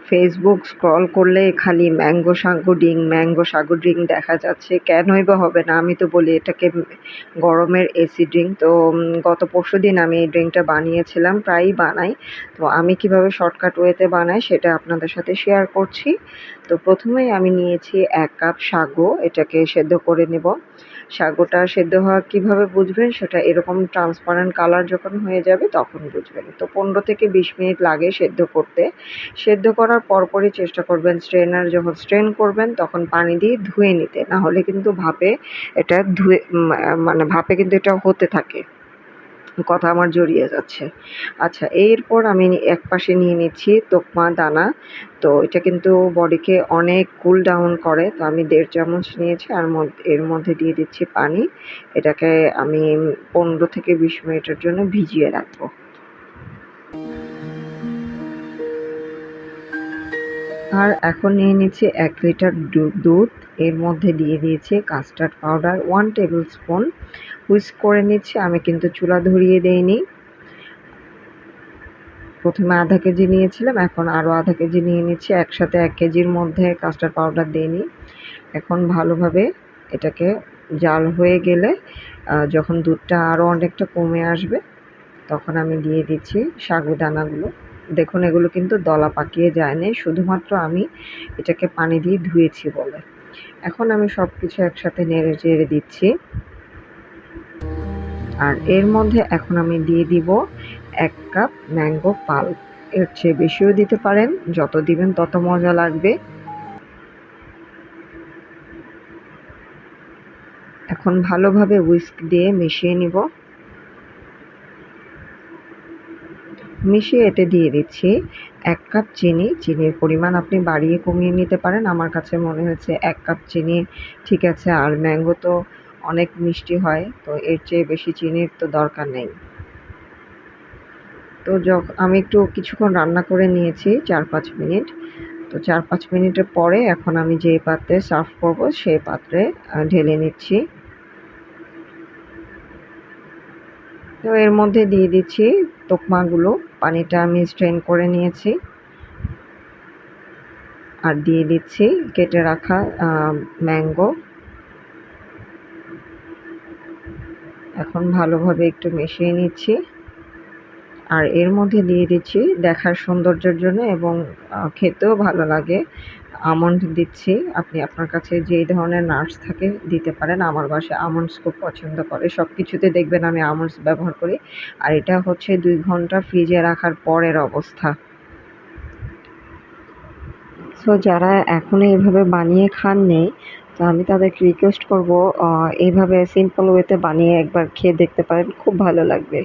Facebook scroll করলে খালি mango sago drink দেখা যাচ্ছে। কেনই বা হবে না? আমি তো বলি এটাকে গরমের এসি ড্রিঙ্ক। তো গত পরশুদিন আমি এই ড্রিঙ্কটা বানিয়েছিলাম, প্রায়ই বানাই। তো আমি কিভাবে শর্টকাট ওয়েতে বানাই সেটা আপনাদের সাথে শেয়ার করছি। তো প্রথমেই আমি নিয়েছি ১ কাপ সাগু, এটাকে সেদ্ধ করে নেব। সাগুটা সেদ্ধ হওয়া কিভাবে বুঝবেন? সেটা এরকম ট্রান্সপারেন্ট কালার যখন হয়ে যাবে তখন বুঝবেন। তো ১৫ থেকে ২০ মিনিট লাগে সেদ্ধ করতে। সেদ্ধ করার পরপরই চেষ্টা করবেন যখন স্ট্রেন করবেন তখন পানি দিয়ে ধুয়ে নিতে। না হলে কিন্তু ভাপে এটা মানে ভাপে কিন্তু এটা হতে থাকে। কথা আমার জড়িয়ে যাচ্ছে। আচ্ছা, এরপর আমি একপাশে নিয়ে নিচ্ছি তোকমা দানা। তো এটা কিন্তু বডিকে অনেক কুল ডাউন করে। তো আমি ১.৫ চামচ নিয়েছি আর এর মধ্যে দিয়ে দিচ্ছি পানি। এটাকে আমি ১৫ থেকে ২০ মিনিটের জন্য ভিজিয়ে রাখবো। আর এখন নিয়ে নিচ্ছি ১ লিটার দুধ। এর মধ্যে দিয়ে দিয়েছি custard powder 1 table spoon. Whisk করে নিচ্ছি। আমি কিন্তু চুলা ধরিয়ে দেইনি। প্রথমে ০.৫ কেজি নিয়েছিলাম, এখন আরও ০.৫ কেজি নিয়ে নিচ্ছি। একসাথে ১ কেজির মধ্যে কাস্টার্ড পাউডার দিইনি। এখন ভালোভাবে এটাকে জাল হয়ে গেলে যখন দুধটা আরও অনেকটা কমে আসবে তখন আমি দিয়ে দিচ্ছি সাগুদানাগুলো। দেখুন এগুলো কিন্তু দলা পাকিয়ে যায়নি, শুধুমাত্র আমি এটাকে পানি দিয়ে ধুয়েছি বলে। এখন আমি সব কিছু একসাথে নেড়ে চেড়ে দিচ্ছি। আর এর মধ্যে এখন আমি দিয়ে দিব ১ কাপ ম্যাঙ্গো পাল্প। এর চেয়ে বেশিও দিতে পারেন, যত দিবেন তত মজা লাগবে। এখন ভালোভাবে হুইস্ক দিয়ে মিশিয়ে নিব। মিশিয়ে এতে দিয়ে দিচ্ছি ১ কাপ চিনি। চিনির পরিমাণ আপনি বাড়িয়ে কমিয়ে নিতে পারেন। আমার কাছে মনে হয়েছে ১ কাপ চিনি ঠিক আছে। আর ম্যাঙ্গো তো অনেক মিষ্টি হয়, তো এর চেয়ে বেশি চিনির তো দরকার নেই। তো আমি একটু কিছুক্ষণ রান্না করে নিয়েছি ৪-৫ মিনিট। তো ৪-৫ মিনিটের পরে এখন আমি যেই পাত্রে সার্ভ করব সেই পাত্রে ঢেলে নিচ্ছি। তো এর মধ্যে দিয়ে দিচ্ছি তোকমাগুলো। পানিটা আমি স্ট্রেন করে নিয়েছি। আর দিয়ে দিচ্ছি কেটে রাখা ম্যাঙ্গো। এখন ভালোভাবে একটু মিশিয়ে নিচ্ছি। আর এর মধ্যে দিয়ে দিচ্ছি দেখার সৌন্দর্যের জন্য এবং খেতেও ভালো লাগে আমন্ড দিচ্ছি। আপনি আপনার কাছে যেই ধরনের নাটস থাকে দিতে পারেন। আমার বাসায় আমন্ডস খুব পছন্দ করে। সবকিছুতে দেখবেন আমি আমন্ডস ব্যবহার করি। আর এটা হচ্ছে ২ ঘন্টা ফ্রিজে রাখার পরের অবস্থা। সো যারা এখনো এভাবে বানিয়ে খাননি, তো আমি তাদেরকে রিকোয়েস্ট করব এইভাবে সিম্পল ওয়েতে বানিয়ে একবার খেয়ে দেখতে পারেন, খুব ভালো লাগবে।